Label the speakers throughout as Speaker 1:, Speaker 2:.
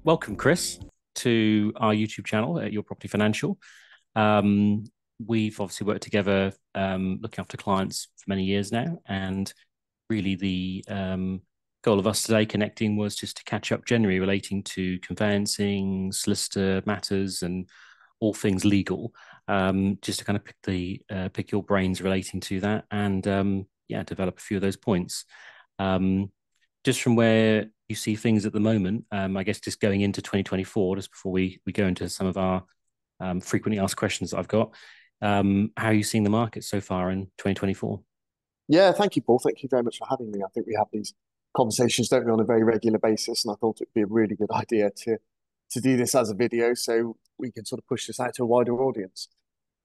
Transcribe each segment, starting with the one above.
Speaker 1: welcome, Chris, to our YouTube channel at Your Property Financial. Um, we've obviously worked together looking after clients for many years now, and really the goal of us today connecting was just to catch up generally relating to conveyancing, solicitor matters, and all things legal. Just to kind of pick your brains relating to that, and yeah, develop a few of those points. Um, just from where you see things at the moment, I guess just going into 2024, just before we go into some of our frequently asked questions that I've got, how are you seeing the market so far in 2024?
Speaker 2: Yeah, thank you, Paul. Thank you very much for having me. I think we have these conversations, don't we, on a very regular basis, and I thought it'd be a really good idea to do this as a video so we can sort of push this out to a wider audience.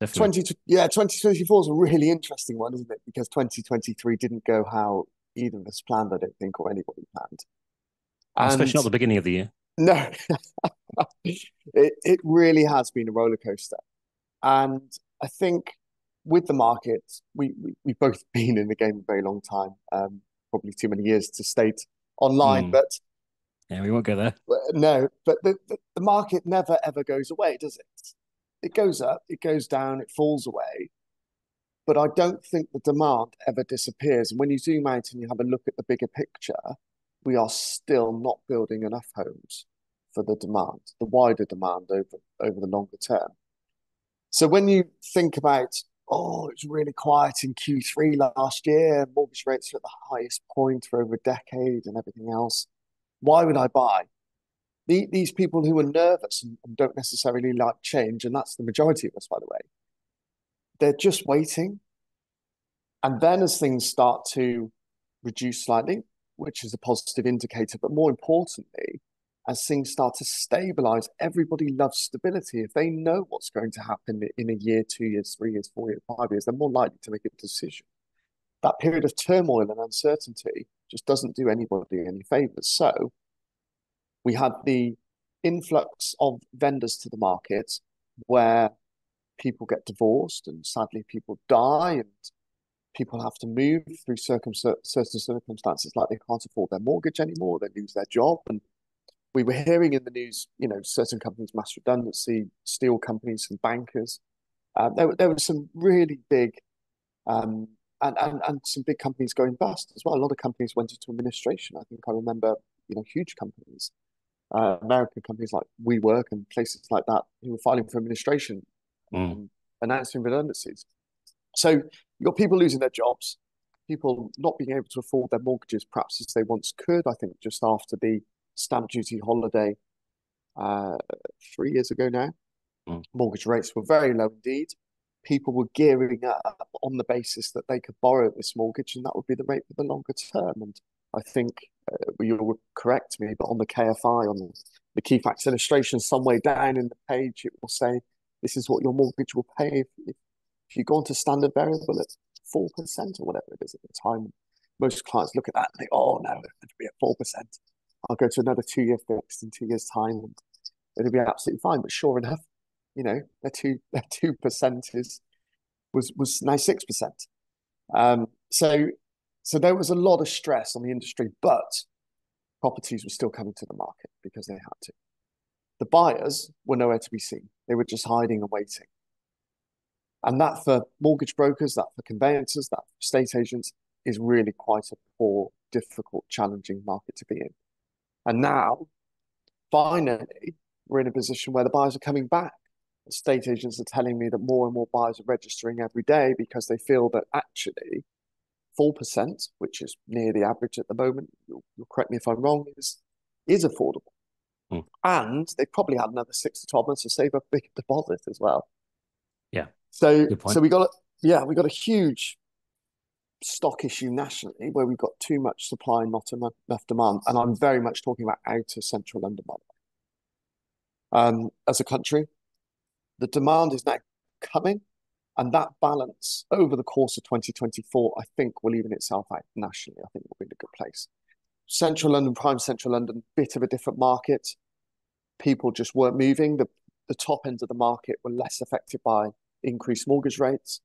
Speaker 1: Definitely.
Speaker 2: 2024 is a really interesting one, isn't it? Because 2023 didn't go how either of us planned, I don't think, or anybody planned.
Speaker 1: Oh,
Speaker 2: And
Speaker 1: especially not the beginning of the year.
Speaker 2: no, it really has been a roller coaster. And I think with the market, we've both been in the game a very long time, probably too many years to state online,
Speaker 1: Mm.
Speaker 2: but
Speaker 1: Yeah, we won't go there.
Speaker 2: no, but the market never ever goes away, does it? It goes up, it goes down, it falls away. But I don't think the demand ever disappears. And when you zoom out and you have a look at the bigger picture, we are still not building enough homes for the demand, the wider demand over the longer term. So when you think about, oh, it's really quiet in Q3 last year, mortgage rates are at the highest point for over a decade and everything else, why would I buy? These people who are nervous and don't necessarily like change, and that's the majority of us, by the way, they're just waiting. And then as things start to reduce slightly, which is a positive indicator, but more importantly, as things start to stabilize, everybody loves stability. If they know what's going to happen in a year, 2 years, 3 years, 4 years, 5 years, they're more likely to make a decision. That period of turmoil and uncertainty just doesn't do anybody any favors. So we had the influx of vendors to the market where people get divorced and sadly people die and people have to move through certain circumstances, like they can't afford their mortgage anymore, they lose their job. And we were hearing in the news, certain companies mass redundancy, steel companies and bankers. There were some really big um, and some big companies going bust as well. A lot of companies went into administration. I think I remember, huge companies, American companies like WeWork and places like that, who were filing for administration
Speaker 1: Mm.
Speaker 2: and announcing redundancies. So you've got people losing their jobs, people not being able to afford their mortgages perhaps as they once could. I think just after the stamp duty holiday 3 years ago now,
Speaker 1: Mm.
Speaker 2: mortgage rates were very low indeed. People were gearing up on the basis that they could borrow this mortgage and that would be the rate for the longer term. And I think you'll correct me, but on the KFI, on the key facts illustration, some way down in the page, it will say this is what your mortgage will pay if you go on to standard variable at 4% or whatever it is at the time. Most clients look at that and think, oh no, it'll be at 4%. I'll go to another 2 year fixed in 2 years' time and it'll be absolutely fine. But sure enough, their 2% was now 6%. Um, so so there was a lot of stress on the industry, but properties were still coming to the market because they had to. The buyers were nowhere to be seen. They were just hiding and waiting. And that for mortgage brokers, that for conveyancers, that for estate agents is really quite a poor, difficult, challenging market to be in. And now, finally, we're in a position where the buyers are coming back. Estate agents are telling me that more and more buyers are registering every day because they feel that actually 4%, which is near the average at the moment, you'll correct me if I'm wrong, is affordable.
Speaker 1: Mm.
Speaker 2: And they probably had another 6 to 12 months to save a big deposit as well.
Speaker 1: Yeah,
Speaker 2: So
Speaker 1: good
Speaker 2: so
Speaker 1: point.
Speaker 2: we got a huge stock issue nationally where we've got too much supply and not enough demand. And I'm very much talking about outer central London, by the way. As a country, the demand is now coming, and that balance over the course of 2024, I think, will even itself out nationally. I think we'll be in a good place. Central London, prime central London, bit of a different market. People just weren't moving. The top end of the market were less affected by increased mortgage rates.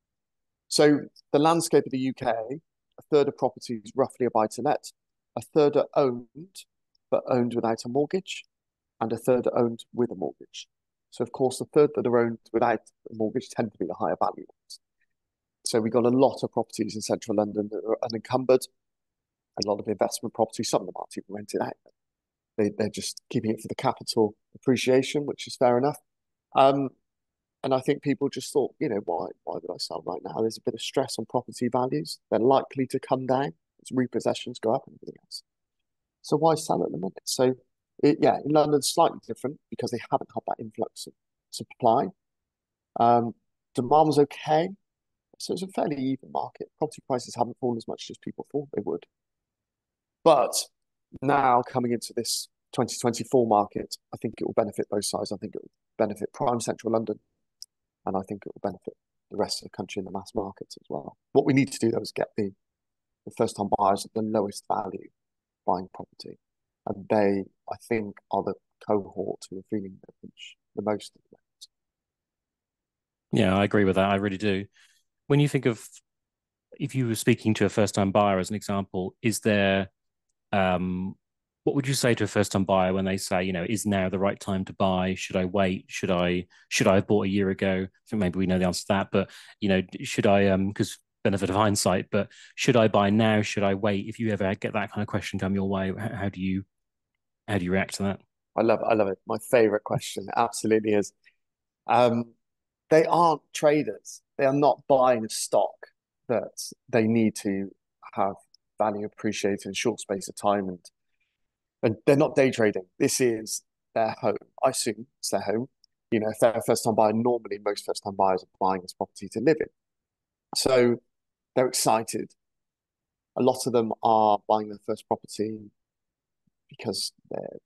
Speaker 2: So the landscape of the UK, a third of properties roughly are buy to let, a third are owned, but owned without a mortgage. and a third are owned with a mortgage. So, of course, the third that are owned without a mortgage tend to be the higher value ones. So we got a lot of properties in central London that are unencumbered, a lot of investment properties. Some of them aren't even rented out. They're just keeping it for the capital appreciation, which is fair enough. Um, and I think people just thought, why would I sell right now? There's a bit of stress on property values. They're likely to come down as repossessions go up and everything else. So why sell at the minute? So, yeah, in London, it's slightly different because they haven't had that influx of supply. Um, Demand was okay. So it's a fairly even market. Property prices haven't fallen as much as people thought they would. But now coming into this 2024 market, I think it will benefit both sides. I think it will benefit prime central London, and I think it will benefit the rest of the country in the mass markets as well. What we need to do, though, is get the first-time buyers at the lowest value buying property. And they, I think, are the cohort who are feeling the pinch the most at the moment.
Speaker 1: Yeah, I agree with that. I really do. When you think of, if you were speaking to a first-time buyer as an example, is there, what would you say to a first-time buyer when they say, is now the right time to buy? Should I wait? Should I have bought a year ago? I think maybe we know the answer to that, but should I, because benefit of hindsight, but should I buy now? Should I wait? If you ever get that kind of question come your way, how do you react to that?
Speaker 2: I love it. I love it. My favorite question absolutely is. Um, they aren't traders. They are not buying a stock that they need to have value appreciated in a short space of time, and they're not day trading. This is their home. I assume it's their home. If they're a first-time buyer, normally most first-time buyers are buying this property to live in. So they're excited. A lot of them are buying their first property because they're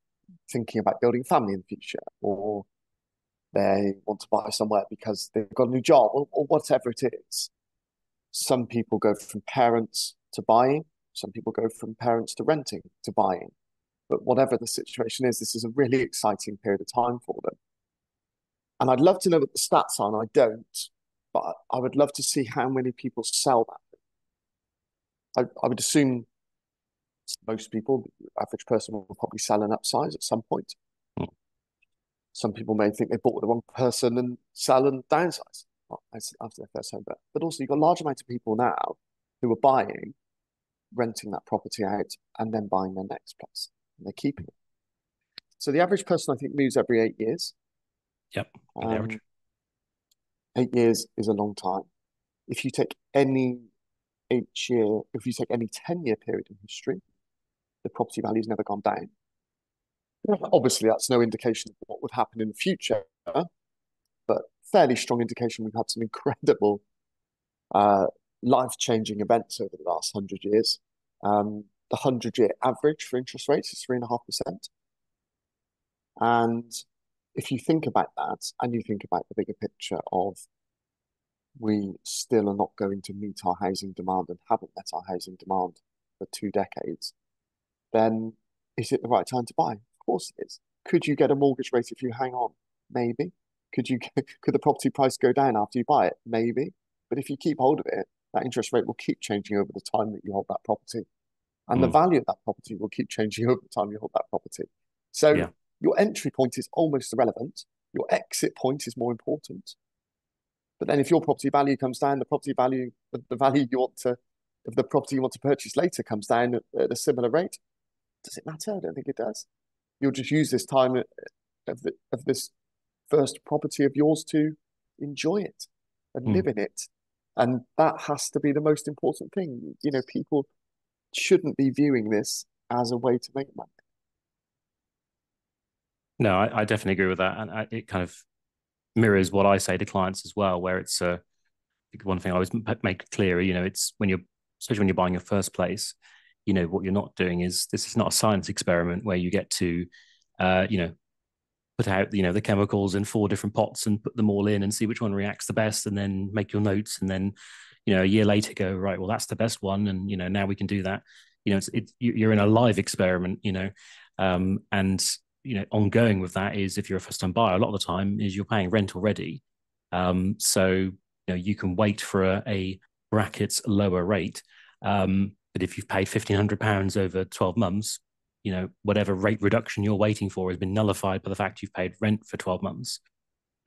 Speaker 2: thinking about building a family in the future, or they want to buy somewhere because they've got a new job, or whatever it is. Some people go from parents to buying. Some people go from parents to renting to buying. But whatever the situation is, this is a really exciting period of time for them. And I'd love to know what the stats are, and I don't, but I would love to see how many people sell that. I would assume most people, the average person, will probably sell an upsize at some point. Some people may think they bought with the wrong person and sell and downsize after their first home. But also, you've got a large amount of people now who are buying, renting that property out, and then buying their next place. And they're keeping it. So the average person, I think, moves every 8 years.
Speaker 1: Yep, the average.
Speaker 2: 8 years is a long time. If you take any 8 year, if you take any 10-year period in history, the property value's never gone down. Obviously, that's no indication of what would happen in the future, but fairly strong indication we've had some incredible life-changing events over the last 100 years. The 100-year average for interest rates is 3.5%. And if you think about that, and you think about the bigger picture of we still are not going to meet our housing demand and haven't met our housing demand for 2 decades, then is it the right time to buy? Of course it is. Could you get a mortgage rate if you hang on? Maybe. Could the property price go down after you buy it? Maybe. But if you keep hold of it, that interest rate will keep changing over the time that you hold that property. And the value of that property will keep changing over the time you hold that property. So your entry point is almost irrelevant. Your exit point is more important. But then if your property value comes down, the value of the property you want to purchase later comes down at a similar rate. Does it matter? I don't think it does. You'll just use this time of this first property of yours to enjoy it and live in it. And that has to be the most important thing. People shouldn't be viewing this as a way to make money.
Speaker 1: No, I definitely agree with that. And it kind of mirrors what I say to clients as well, where it's one thing I always make clear, it's especially when you're buying your first place, what you're not doing is, this is not a science experiment where you get to, put out, the chemicals in 4 different pots and put them all in and see which one reacts the best, and then make your notes, and then, a year later go, right, well, that's the best one. And, now we can do that. You're in a live experiment, and, ongoing with that is, if you're a first time buyer, a lot of the time is you're paying rent already. So, you can wait for a brackets lower rate. But if you've paid £1,500 over 12 months, whatever rate reduction you're waiting for has been nullified by the fact you've paid rent for 12 months.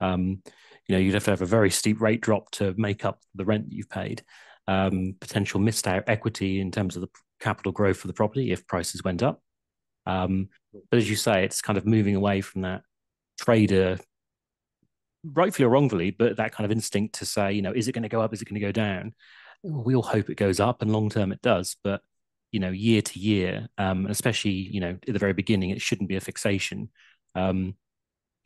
Speaker 1: You'd have to have a very steep rate drop to make up the rent that you've paid. Potential missed out equity in terms of the capital growth for the property if prices went up. But as you say, it's kind of moving away from that trader, rightfully or wrongfully, but that kind of instinct to say, is it going to go up? Is it going to go down? We all hope it goes up, and long term it does. But year to year, especially at the very beginning, it shouldn't be a fixation. If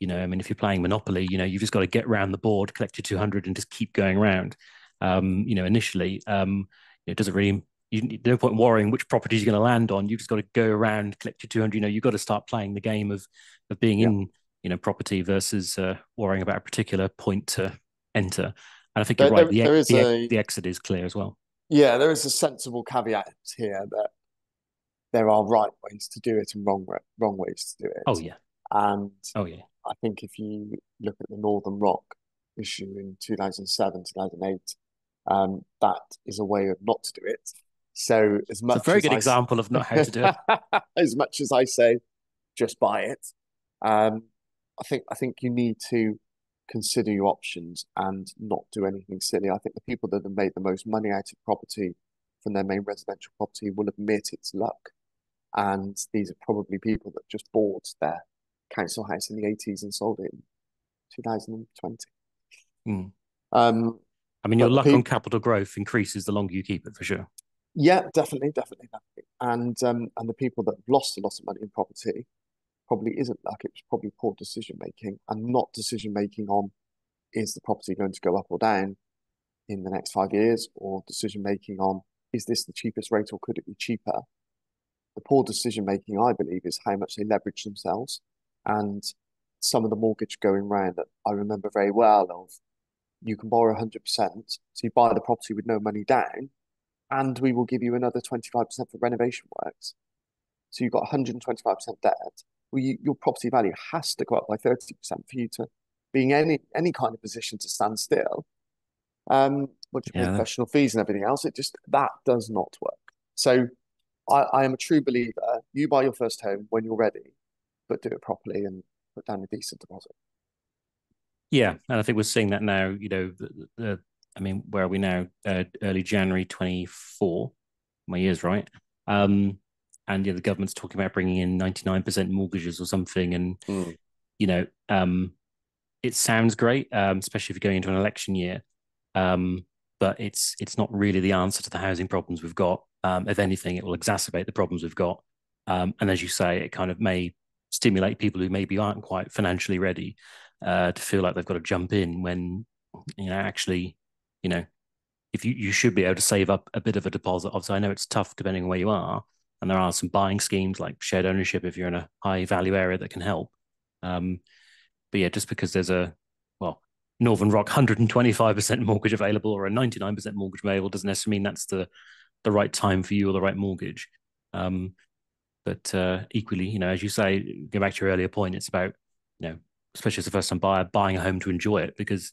Speaker 1: you're playing Monopoly, you've just got to get around the board, collect your 200, and just keep going around. Initially, it doesn't really. No point worrying which properties you're going to land on. You've just got to go around, collect your 200. You've got to start playing the game of being in property versus worrying about a particular point to enter. And I think you're right. The exit is clear as well.
Speaker 2: Yeah, there is a sensible caveat here that there are right ways to do it and wrong ways to do it.
Speaker 1: Oh yeah.
Speaker 2: And
Speaker 1: oh yeah.
Speaker 2: I think if you look at the Northern Rock issue in 2007, 2008, that is a way of not to do it. So as much,
Speaker 1: it's a very good example of not how to do it.
Speaker 2: As much as I say, just buy it. I think you need to consider your options and not do anything silly. I think the people that have made the most money out of property from their main residential property will admit it's luck. And these are probably people that just bought their council house in the 80s and sold it in 2020.
Speaker 1: Your luck on capital growth increases the longer you keep it, for sure.
Speaker 2: Yeah, definitely. And the people that have lost a lot of money in property probably isn't luck. It was probably poor decision making, and not decision making on, is the property going to go up or down in the next 5 years, or decision making on, is this the cheapest rate or could it be cheaper? The poor decision making, I believe, is how much they leverage themselves. And some of the mortgage going round that I remember very well of, you can borrow 100%, so you buy the property with no money down, and we will give you another 25% for renovation works. So you've got 125% debt. Well, your property value has to go up by 30% for you to be in any kind of position to stand still. Once you pay professional fees and everything else, that does not work. So I am a true believer. You buy your first home when you're ready, but do it properly and put down a decent deposit.
Speaker 1: Yeah, and I think we're seeing that now. Where are we now? Early January 24. My year's right. And the government's talking about bringing in 99% mortgages or something, and it sounds great, especially if you're going into an election year. But it's not really the answer to the housing problems we've got. If anything, it will exacerbate the problems we've got. And as you say, it kind of may stimulate people who maybe aren't quite financially ready to feel like they've got to jump in when, if you should be able to save up a bit of a deposit. Obviously, I know it's tough depending on where you are, and there are some buying schemes like shared ownership if you're in a high value area that can help. But yeah, just because there's Northern Rock 125% mortgage available or a 99% mortgage available doesn't necessarily mean that's the right time for you or the right mortgage. But equally, as you say, go back to your earlier point, it's about, especially as a first time buyer, buying a home to enjoy it, because,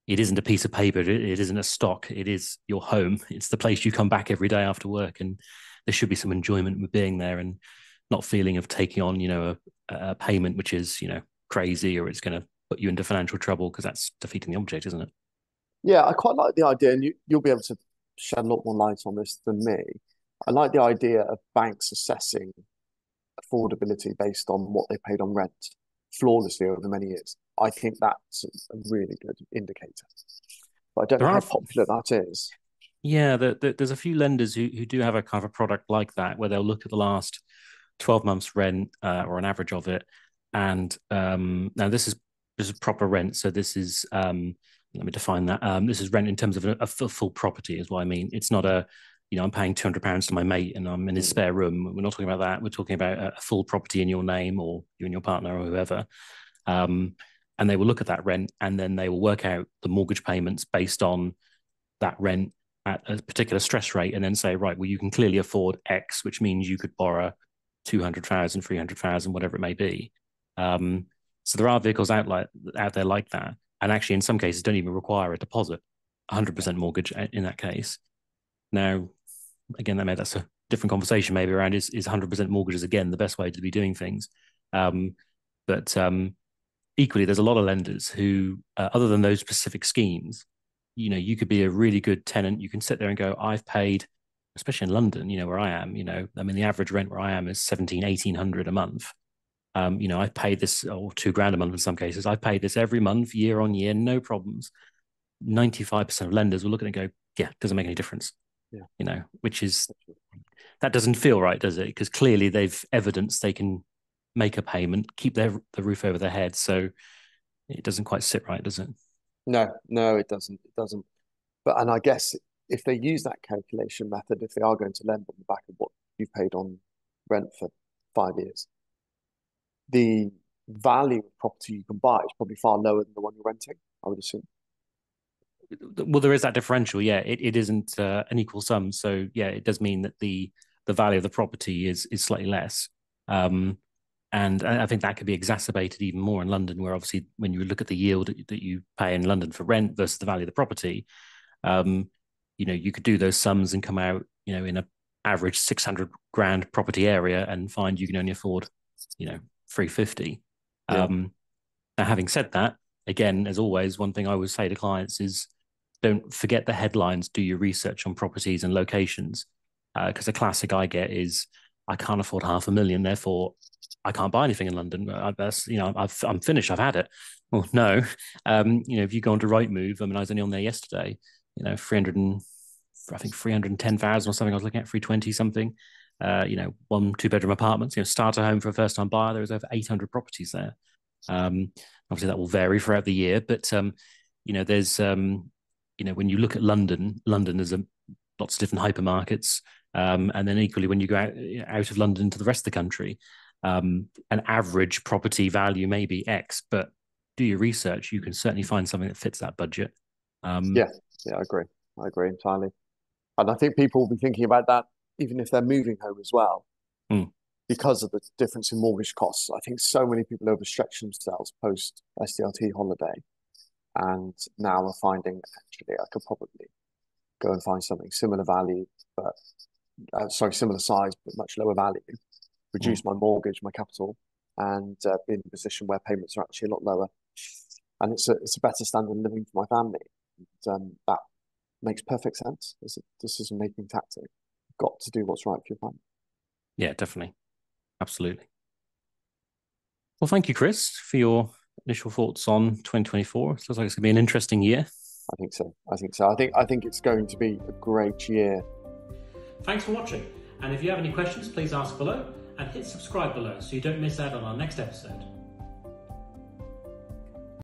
Speaker 1: it isn't a piece of paper. It isn't a stock. It is your home. It's the place you come back every day after work. And there should be some enjoyment with being there and not feeling of taking on, a payment, which is, crazy, or it's going to put you into financial trouble, because that's defeating the object, isn't it?
Speaker 2: Yeah, I quite like the idea, and you'll be able to shed a lot more light on this than me. I like the idea of banks assessing affordability based on what they paid on rent flawlessly over many years. I think that's a really good indicator. But I don't know how popular that is.
Speaker 1: Yeah, there's a few lenders who do have a kind of a product like that, where they'll look at the last 12 months rent or an average of it. And now this is proper rent. So this is, let me define that. This is rent in terms of a full property is what I mean. It's not I'm paying £200 to my mate and I'm in his spare room. We're not talking about that. We're talking about a full property in your name, or you and your partner or whoever. And they will look at that rent, and then they will work out the mortgage payments based on that rent at a particular stress rate, and then say, right, well, you can clearly afford X, which means you could borrow 200,000, 300,000, whatever it may be. So there are vehicles out there like that. And actually, in some cases, don't even require a deposit, 100% mortgage in that case. Now, again, that's a different conversation maybe around is 100% mortgages again the best way to be doing things. But equally, there's a lot of lenders who, other than those specific schemes, you could be a really good tenant. You can sit there and go, I've paid, especially in London, where I am, I mean, the average rent where I am is 1,800 a month. I've paid this, or 2 grand a month in some cases. I've paid this every month, year on year, no problems. 95% of lenders will look at it and go, yeah, doesn't make any difference.
Speaker 2: Yeah.
Speaker 1: Which is, that doesn't feel right, does it? Because clearly they've evidenced they can make a payment, keep the roof over their head. So it doesn't quite sit right, does it?
Speaker 2: No, it doesn't. It doesn't. But and I guess if they use that calculation method, if they are going to lend on the back of what you've paid on rent for 5 years, the value of property you can buy is probably far lower than the one you're renting, I would assume.
Speaker 1: Well, there is that differential. Yeah, it isn't an equal sum. So yeah, it does mean that the value of the property is slightly less. And I think that could be exacerbated even more in London, where obviously when you look at the yield that you pay in London for rent versus the value of the property, you could do those sums and come out, in a average 600 grand property area and find you can only afford, 350.
Speaker 2: Yeah.
Speaker 1: Now, having said that, again, as always, one thing I always say to clients is don't forget the headlines, do your research on properties and locations. Because a classic I get is, I can't afford 500,000, therefore I can't buy anything in London. I'm finished. I've had it. Well, no. If you go onto Rightmove, I mean, I was only on there yesterday. 300 and I think 310,000 or something. I was looking at 320 something. 1 2 bedroom apartments. Starter home for a first time buyer. There was over 800 properties there. Obviously, that will vary throughout the year, but there's when you look at London, there's lots of different hypermarkets, and then equally when you go out of London to the rest of the country, an average property value may be X, but do your research. You can certainly find something that fits that budget.
Speaker 2: Yeah, I agree entirely. And I think people will be thinking about that even if they're moving home as well, because of the difference in mortgage costs. I think so many people overstretch themselves post SDLT holiday, and now are finding actually I could probably go and find something similar value, but similar size but much lower value, reduce my mortgage, my capital, and be in a position where payments are actually a lot lower, and it's a better standard of living for my family. And, that makes perfect sense. It's a decision-making tactic. You've got to do what's right for your family.
Speaker 1: Yeah, definitely. Absolutely. Well, thank you, Chris, for your initial thoughts on 2024. It looks like it's going to be an interesting year.
Speaker 2: I think so. I think it's going to be a great year.
Speaker 1: Thanks for watching. And if you have any questions, please ask below and hit subscribe below so you don't miss out on our next episode.